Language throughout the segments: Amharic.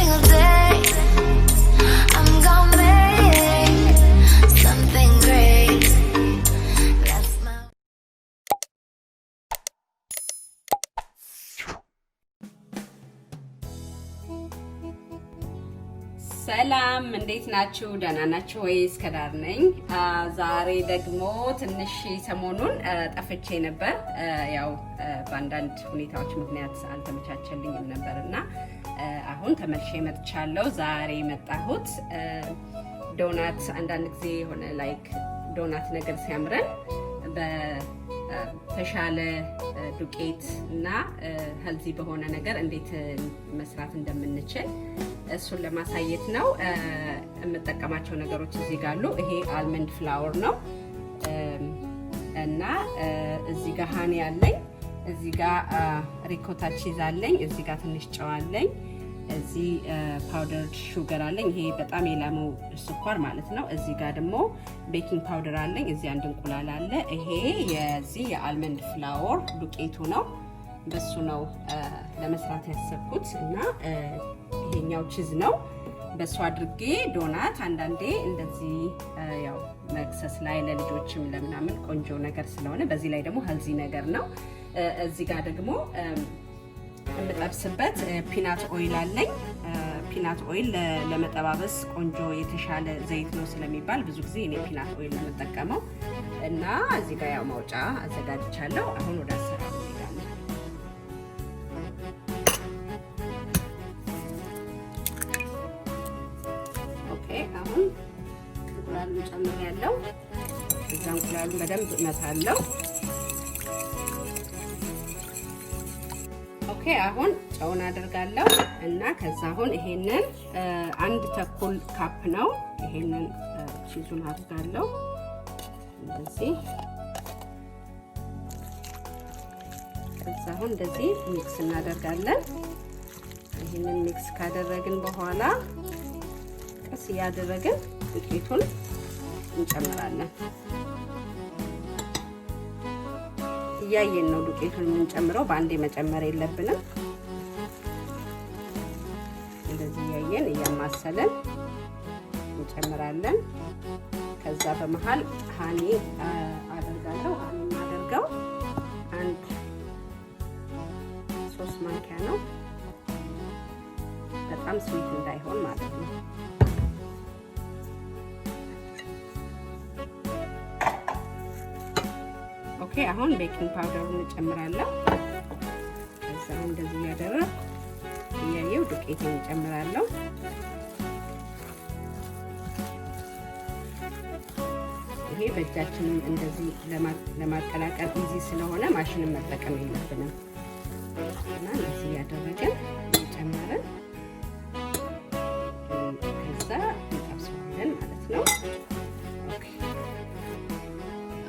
single day. I'm gonna make something great. That's my ሰላም እንዴት ናችሁ? ደህና ናችሁ ወይስ? ከዳር ነኝ። ዛሬ ደግሞ ትንሽ ሰሞኑን ጠፍቼ ነበር። ያው በአንዳንድ ሁኔታዎች ምክንያት አልተመቻቸልኝም ነበርና አሁን ተመልሼ መጥቻለሁ። ዛሬ መጣሁት ዶናት አንዳንድ ጊዜ የሆነ ላይክ ዶናት ነገር ሲያምረን በተሻለ ዱቄት እና ሄልዚ በሆነ ነገር እንዴት መስራት እንደምንችል እሱን ለማሳየት ነው። የምጠቀማቸው ነገሮች እዚህ ጋር አሉ። ይሄ አልመንድ ፍላወር ነው እና እዚህ ጋር ሃኒ አለኝ፣ እዚህ ጋር ሪኮታ ቺዝ አለኝ፣ እዚህ ጋር ትንሽ ጨው አለኝ፣ እዚህ ፓውደር ሹገር አለኝ። ይሄ በጣም የላመው ስኳር ማለት ነው። እዚህ ጋር ደግሞ ቤኪንግ ፓውደር አለኝ። እዚህ አንድ እንቁላል አለ። ይሄ የዚህ የአልመንድ ፍላወር ዱቄቱ ነው። በሱ ነው ለመስራት ያሰብኩት እና ይሄኛው ቺዝ ነው። በሱ አድርጌ ዶናት አንዳንዴ እንደዚህ ያው መክሰስ ላይ ለልጆችም ለምናምን ቆንጆ ነገር ስለሆነ በዚህ ላይ ደግሞ ሄልዚ ነገር ነው። እዚህ ጋር ደግሞ የምጠብስበት ፒናት ኦይል አለኝ። ፒናት ኦይል ለመጠባበስ ቆንጆ የተሻለ ዘይት ነው ስለሚባል ብዙ ጊዜ እኔ ፒናት ኦይል ነው የምጠቀመው እና እዚህ ጋር ያው ማውጫ አዘጋጅቻለሁ። አሁን ወደ አሰራሩ እንሄዳለን። ኦኬ አሁን እንቁላሉን ጨምሬያለሁ። እዛ እንቁላሉን በደንብ እመታለሁ። ኦኬ አሁን ጨውን አደርጋለሁ እና ከዛ አሁን ይሄንን 1 ካፕ ነው። ይሄንን ቺዙን አደርጋለሁ እንደዚህ። ከዛ አሁን እንደዚህ ሚክስ እናደርጋለን። ይሄንን ሚክስ ካደረግን በኋላ ቀስ እያደረግን ዱቄቱን እንጨምራለን። እያየን ነው ዱቄቱን የምንጨምረው፣ በአንዴ መጨመር የለብንም። እንደዚህ እያየን እያማሰለን እንጨምራለን። ከዛ በመሃል ሃኒ አደርጋለሁ። ሃኒ ማደርገው 3 ማንኪያ ነው፣ በጣም ስዊት እንዳይሆን ማለት ነው። ኦኬ አሁን ቤኪንግ ፓውደሩን እንጨምራለሁ። ከዛ እንደዚህ ያደረኩ እያየው ዱቄቱን እንጨምራለሁ። ይሄ በእጃችን እንደዚህ ለማቀላቀል ኢዚ ስለሆነ ማሽንን መጠቀም የለብንም እና እንደዚህ ያደረግን እንጨምራለን። ከዛ እንጠብሰዋለን ማለት ነው።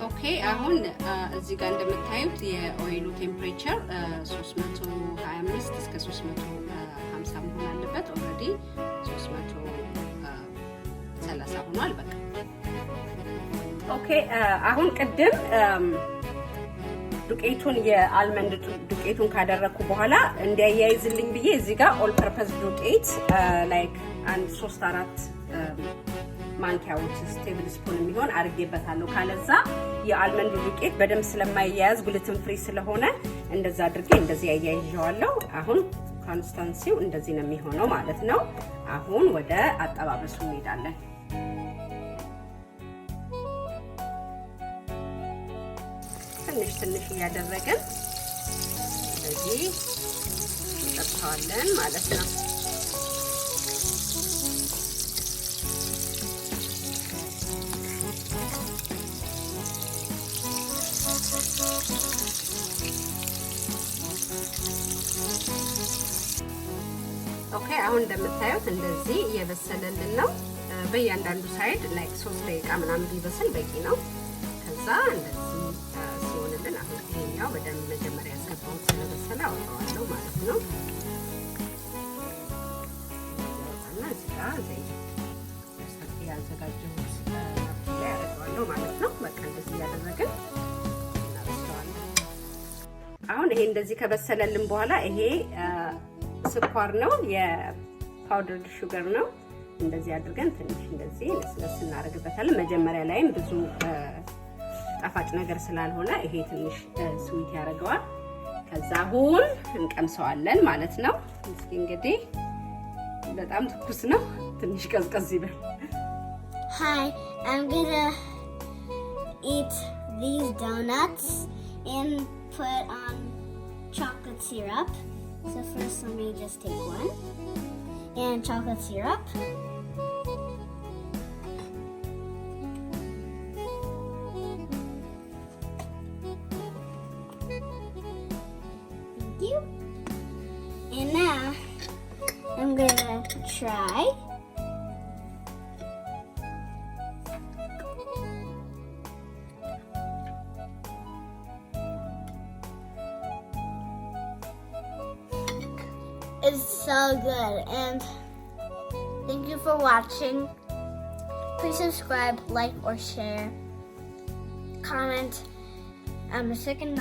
ኦኬ አሁን እዚህ ጋር እንደምታዩት የኦይሉ ቴምፕሬቸር 325 እስከ 350 መሆን አለበት። ኦልሬዲ 330 ሆኗል። በቃ ኦኬ አሁን ቅድም ዱቄቱን የአልመንድ ዱቄቱን ካደረኩ በኋላ እንዲያያይዝልኝ ብዬ እዚህ ጋር ኦል ፐርፐስ ዱቄት ላይክ 3-4 ማንኪያዎች ስቴብል ስፑን የሚሆን አድርጌበታለሁ። ካለዛ የአልመንድ ዱቄት በደንብ ስለማይያያዝ ግሉተን ፍሪ ስለሆነ እንደዛ አድርጌ እንደዚህ ያያይዣዋለሁ። አሁን ኮንስታንሲው እንደዚህ ነው የሚሆነው ማለት ነው። አሁን ወደ አጠባበሱ እንሄዳለን። ትንሽ እያደረግን እንደዚህ እንጠብሰዋለን ማለት ነው። ኦኬ አሁን እንደምታዩት እንደዚህ እየበሰለልን ነው። በእያንዳንዱ ሳይድ ላይክ 3 ደቂቃ ምናምን ቢበስል በቂ ነው። ከዛ እንደዚህ ሲሆንልን አሁን ይሄኛው በደንብ መጀመሪያ ያስገባው ስለበሰለ አወጣዋለሁ ማለት ነው። እና እዚህ ጋር ዘይት ያዘጋጀሁት ላይ አደርገዋለሁ ማለት ነው። በቃ እንደዚህ ያደረግን እናበስለዋለን። አሁን ይሄ እንደዚህ ከበሰለልን በኋላ ይሄ ስኳር ነው ፓውደርድ ሹገር ነው። እንደዚህ አድርገን ትንሽ እንደዚህ ለስለስ እናደርግበታለን። መጀመሪያ ላይም ብዙ ጣፋጭ ነገር ስላልሆነ ይሄ ትንሽ ስዊት ያደርገዋል። ከዛ አሁን እንቀምሰዋለን ማለት ነው። እስኪ እንግዲህ በጣም ትኩስ ነው፣ ትንሽ ቀዝቀዝ ይበል። Hi, I'm gonna eat these donuts and put on chocolate syrup. So first let me just take one. And chocolate syrup. Thank you. And now I'm gonna try. It's so good, and thank you for watching. Please subscribe, like, or share. Comment. I'm a second.